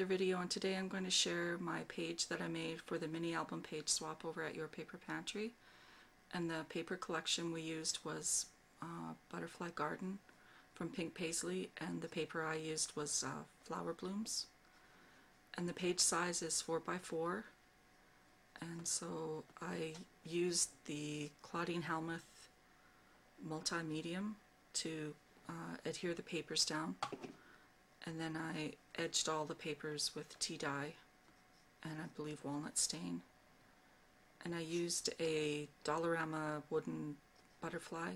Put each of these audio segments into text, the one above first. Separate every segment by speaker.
Speaker 1: another video, and today I'm going to share my page that I made for the mini album page swap over at Your Paper Pantry. And the paper collection we used was Butterfly Garden from Pink Paisley, and the paper I used was Flower Blooms. And the page size is 4x4, and so I used the Claudine Helmuth multi-medium to adhere the papers down, and then I edged all the papers with tea dye and I believe walnut stain, and I used a Dollarama wooden butterfly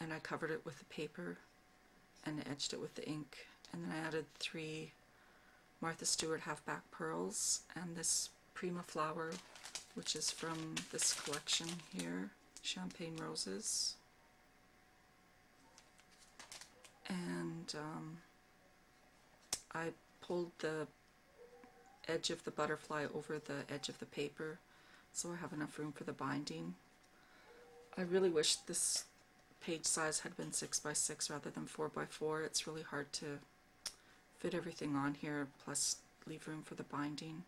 Speaker 1: and I covered it with the paper and edged it with the ink, and then I added 3 Martha Stewart halfback pearls and this Prima flower, which is from this collection here, Champagne Roses. And I pulled the edge of the butterfly over the edge of the paper so I have enough room for the binding. I really wish this page size had been 6x6 rather than 4x4. It's really hard to fit everything on here, plus leave room for the binding.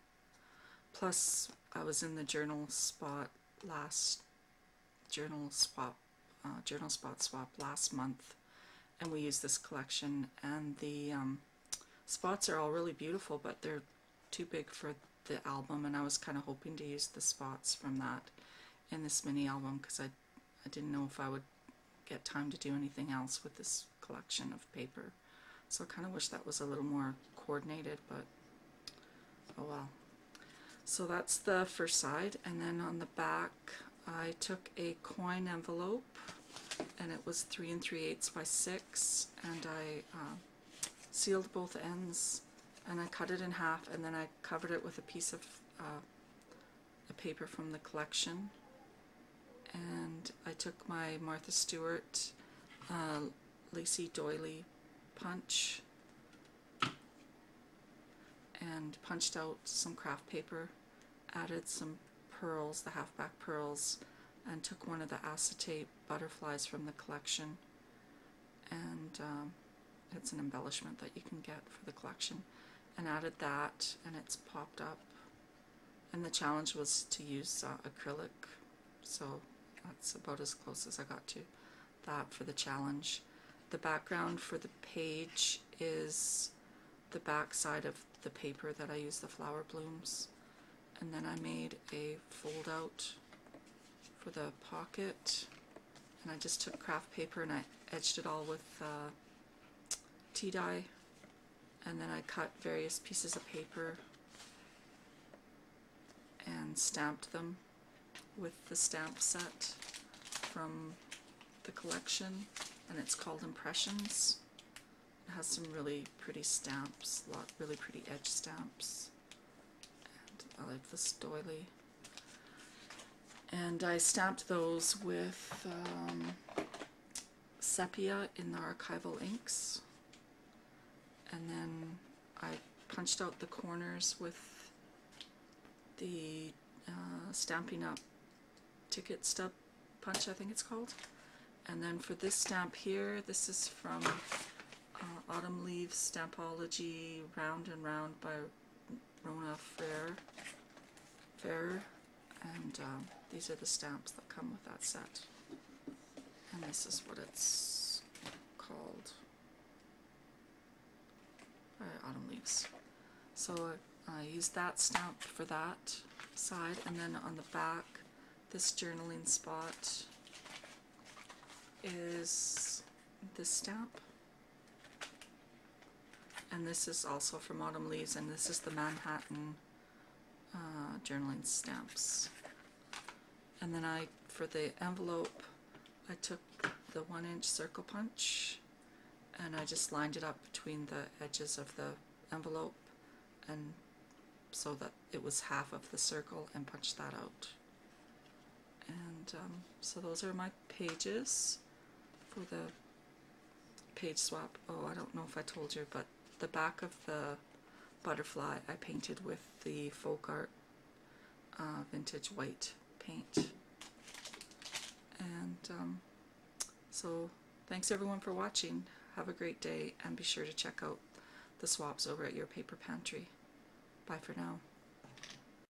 Speaker 1: Plus I was in the journal spot swap last month, and we used this collection, and the spots are all really beautiful, but they're too big for the album, and I was kind of hoping to use the spots from that in this mini album because I didn't know if I would get time to do anything else with this collection of paper. So I kind of wish that was a little more coordinated, but oh well. So that's the first side, and then on the back I took a coin envelope, and it was 3 3/8 by 6, and I sealed both ends, and I cut it in half, and then I covered it with a piece of the paper from the collection. And I took my Martha Stewart lacy doily punch and punched out some craft paper, added some pearls, the halfback pearls, and took one of the acetate butterflies from the collection, and it's an embellishment that you can get for the collection, and added that, and it's popped up. And the challenge was to use acrylic, so that's about as close as I got to that for the challenge. The background for the page is the back side of the paper that I used the flower blooms, and then I made a fold out for the pocket, and I just took craft paper and I edged it all with tea dye, and then I cut various pieces of paper and stamped them with the stamp set from the collection, and it's called Impressions. It has some really pretty stamps, really pretty edge stamps, and I like this doily. And I stamped those with sepia in the archival inks, and then I punched out the corners with the Stampin' Up! Ticket stub punch, I think it's called. And then for this stamp here, this is from Autumn Leaves Stampology Round and Round by Rona Ferrer, and these are the stamps that come with that set, and this is what it's called, Autumn Leaves. So I used that stamp for that side, and then on the back, this journaling spot is this stamp, and this is also from Autumn Leaves, and this is the Manhattan journaling stamps. And then for the envelope, I took the 1-inch circle punch and I just lined it up between the edges of the envelope, and so that it was half of the circle, and punched that out. And so those are my pages for the page swap. Oh, I don't know if I told you, but the back of the butterfly I painted with the Folk Art vintage white paint. And so thanks everyone for watching. Have a great day, and be sure to check out the swaps over at Your Paper Pantry. Bye for now.